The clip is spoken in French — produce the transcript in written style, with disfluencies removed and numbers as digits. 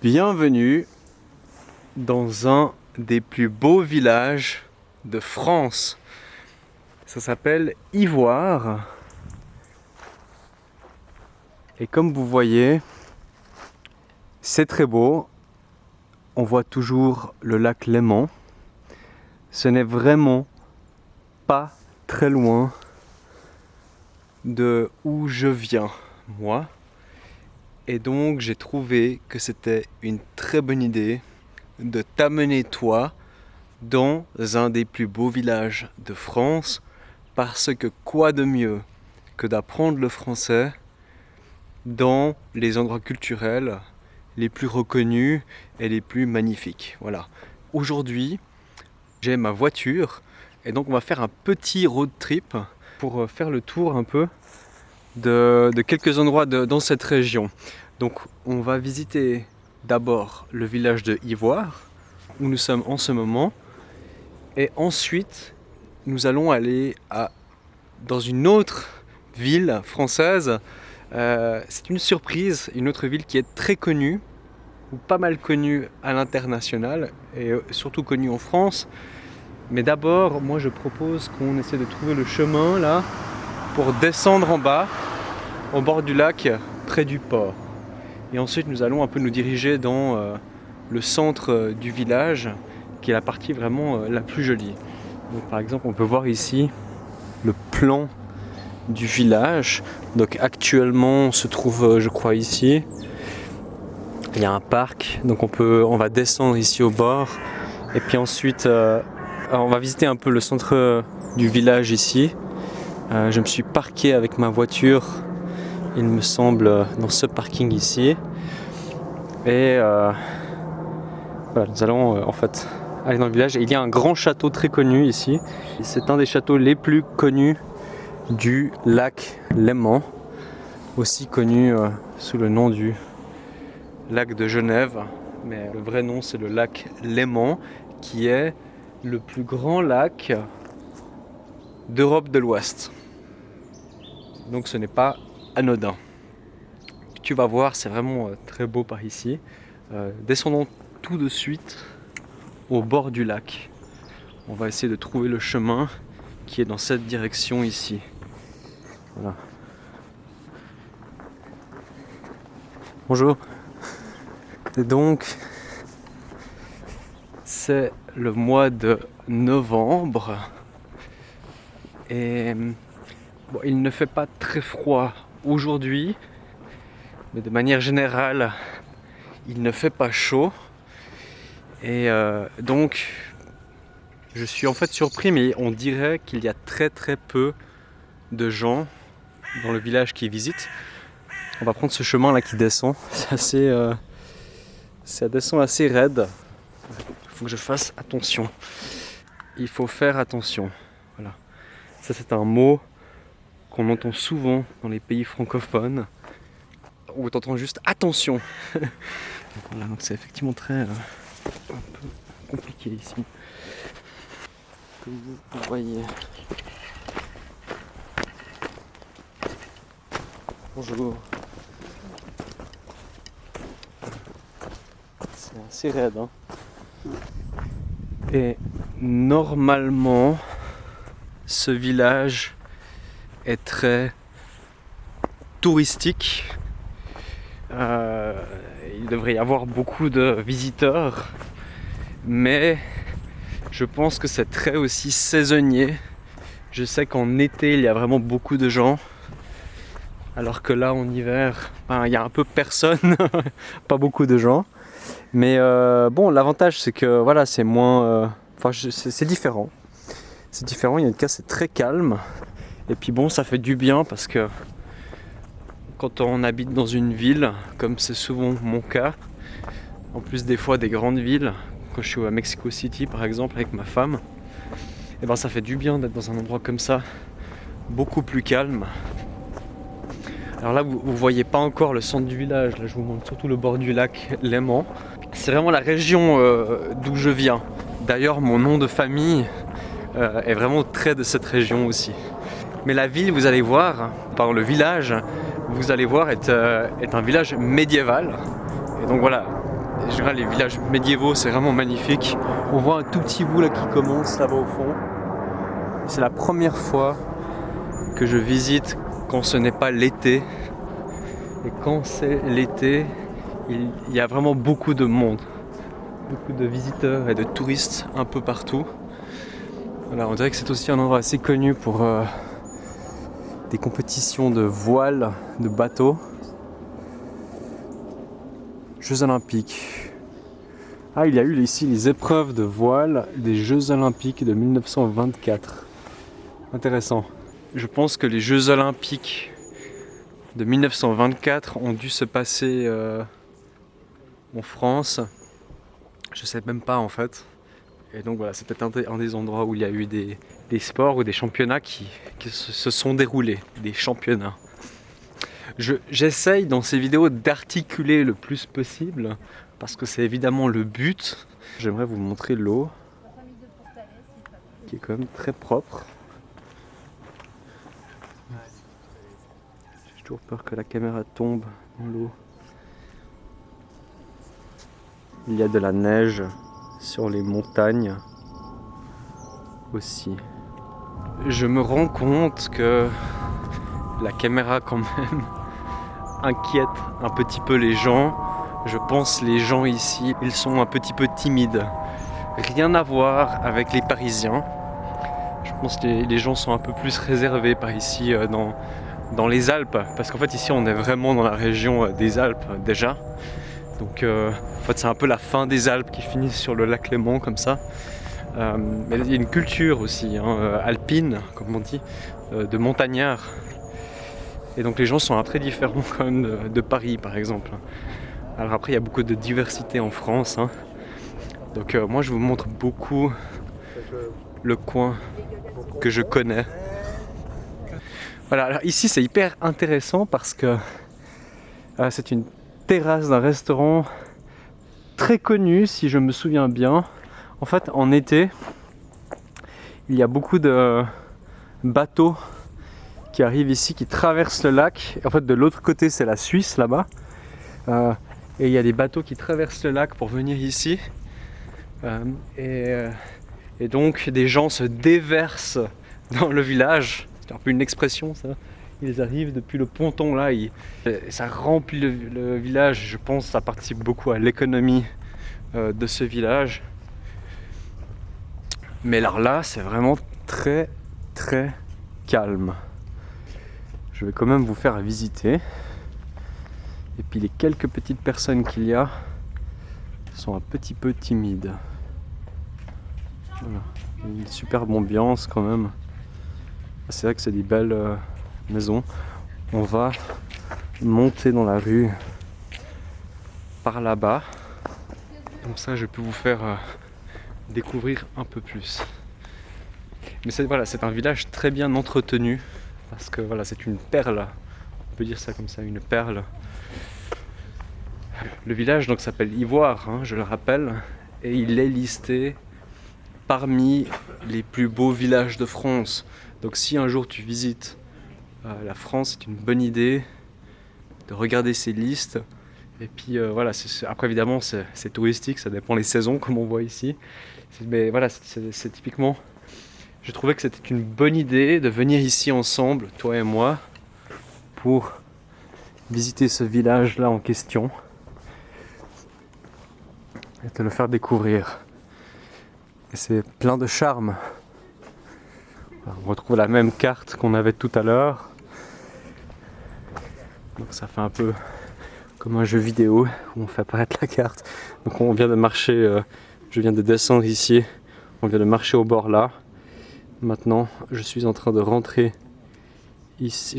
Bienvenue dans un des plus beaux villages de France. Ça s'appelle Ivoire. Et comme vous voyez, c'est très beau. On voit toujours le lac Léman. Ce n'est vraiment pas très loin de où je viens, moi. Et donc j'ai trouvé que c'était une très bonne idée de t'amener toi dans un des plus beaux villages de France, parce que quoi de mieux que d'apprendre le français dans les endroits culturels les plus reconnus et les plus magnifiques. Voilà. Aujourd'hui, j'ai ma voiture et donc on va faire un petit road trip pour faire le tour un peu de quelques endroits dans cette région. Donc on va visiter d'abord le village de Ivoire, où nous sommes en ce moment, et ensuite nous allons aller dans une autre ville française. C'est une surprise, une autre ville qui est très connue, ou pas mal connue à l'international, et surtout connue en France. Mais d'abord, moi je propose qu'on essaie de trouver le chemin là, pour descendre en bas, au bord du lac, près du port. Et ensuite nous allons un peu nous diriger dans le centre du village, qui est la partie vraiment la plus jolie. Donc par exemple on peut voir ici le plan du village. Donc actuellement on se trouve je crois ici. Il y a un parc, donc on va descendre ici au bord. Et puis ensuite on va visiter un peu le centre du village ici. Je me suis parqué avec ma voiture, il me semble, dans ce parking ici. Et voilà, nous allons en fait aller dans le village. Et il y a un grand château très connu ici. C'est un des châteaux les plus connus du lac Léman, aussi connu sous le nom du lac de Genève. Mais le vrai nom c'est le lac Léman, qui est le plus grand lac d'Europe de l'Ouest. Donc ce n'est pas anodin. Tu vas voir, c'est vraiment très beau par ici. Descendons tout de suite au bord du lac. On va essayer de trouver le chemin qui est dans cette direction ici. Voilà. Bonjour. Et donc, c'est le mois de novembre. Et bon, il ne fait pas très froid aujourd'hui, mais de manière générale, il ne fait pas chaud. Et donc, je suis en fait surpris, mais on dirait qu'il y a très très peu de gens dans le village qui visitent. On va prendre ce chemin là qui descend. Ça descend assez raide. Il faut que je fasse attention. Il faut faire attention. Voilà. Ça c'est un mot qu'on entend souvent dans les pays francophones, où tu entends juste attention. Voilà, donc c'est effectivement très un peu compliqué ici. Comme vous voyez. Bonjour. C'est assez raide, hein. Et normalement, ce village est très touristique. Il devrait y avoir beaucoup de visiteurs, mais je pense que c'est très aussi saisonnier. Je sais qu'en été il y a vraiment beaucoup de gens, alors que là en hiver il y a un peu personne, pas beaucoup de gens. Mais bon, l'avantage c'est que voilà, c'est moins, c'est différent. C'est différent. Il y a une cas, c'est très calme. Et puis bon, ça fait du bien parce que quand on habite dans une ville, comme c'est souvent mon cas, en plus des fois des grandes villes, quand je suis à Mexico City par exemple avec ma femme, et ben ça fait du bien d'être dans un endroit comme ça, beaucoup plus calme. Alors là vous voyez pas encore le centre du village, là je vous montre surtout le bord du lac Léman. C'est vraiment la région d'où je viens. D'ailleurs mon nom de famille est vraiment trait de cette région aussi. Mais la ville, vous allez voir, pardon, le village, vous allez voir, est un village médiéval. Et donc voilà, En général, les villages médiévaux, c'est vraiment magnifique. On voit un tout petit bout là qui commence là-bas au fond. C'est la première fois que je visite quand ce n'est pas l'été. Et quand c'est l'été, il y a vraiment beaucoup de monde. Beaucoup de visiteurs et de touristes un peu partout. Voilà, on dirait que c'est aussi un endroit assez connu pour des compétitions de voile, de bateaux. Jeux Olympiques. Ah, il y a eu ici les épreuves de voile des Jeux Olympiques de 1924. Intéressant. Je pense que les Jeux Olympiques de 1924 ont dû se passer en France. Je sais même pas en fait. Et donc voilà, c'est peut-être un des endroits où il y a eu des sports ou des championnats qui se sont déroulés. Des championnats. J'essaye dans ces vidéos d'articuler le plus possible parce que c'est évidemment le but. J'aimerais vous montrer l'eau qui est quand même très propre. J'ai toujours peur que la caméra tombe dans l'eau. Il y a de la neige sur les montagnes aussi. Je me rends compte que la caméra quand même inquiète un petit peu les gens. Je pense les gens ici, ils sont un petit peu timides. Rien à voir avec les Parisiens. Je pense que les gens sont un peu plus réservés par ici dans les Alpes. Parce qu'en fait ici on est vraiment dans la région des Alpes déjà. Donc en fait c'est un peu la fin des Alpes qui finissent sur le lac Léman comme ça. Mais il y a une culture aussi alpine, comme on dit, de montagnards. Et donc les gens sont très différents quand même de Paris par exemple. Alors après il y a beaucoup de diversité en France. Donc moi je vous montre beaucoup le coin que je connais. Voilà, alors ici c'est hyper intéressant parce que c'est une terrasse d'un restaurant très connu si je me souviens bien. En fait en été il y a beaucoup de bateaux qui arrivent ici, qui traversent le lac. En fait de l'autre côté c'est la Suisse là-bas. Et il y a des bateaux qui traversent le lac pour venir ici. Et donc des gens se déversent dans le village. C'est un peu une expression ça. Ils arrivent depuis le ponton là, ça remplit le village. Je pense que ça participe beaucoup à l'économie de ce village. Mais alors là, c'est vraiment très très calme. Je vais quand même vous faire visiter. Et puis les quelques petites personnes qu'il y a sont un petit peu timides. Voilà. Une superbe ambiance quand même. C'est vrai que c'est des belles maisons. On va monter dans la rue par là-bas. Comme ça je peux vous faire découvrir un peu plus. Mais c'est un village très bien entretenu. Parce que voilà, c'est une perle. On peut dire ça comme ça, une perle. Le village donc s'appelle Ivoire, je le rappelle. Et il est listé parmi les plus beaux villages de France. Donc si un jour tu visites la France, c'est une bonne idée de regarder ces listes. Et puis voilà, après évidemment c'est touristique, ça dépend les saisons comme on voit ici. Mais voilà, c'est typiquement, je trouvais que c'était une bonne idée de venir ici ensemble, toi et moi, pour visiter ce village là en question et te le faire découvrir. Et c'est plein de charme. On retrouve la même carte qu'on avait tout à l'heure. Donc ça fait un peu comme un jeu vidéo où on fait apparaître la carte. Donc on vient de marcher, je viens de descendre ici, on vient de marcher au bord là. Maintenant je suis en train de rentrer ici.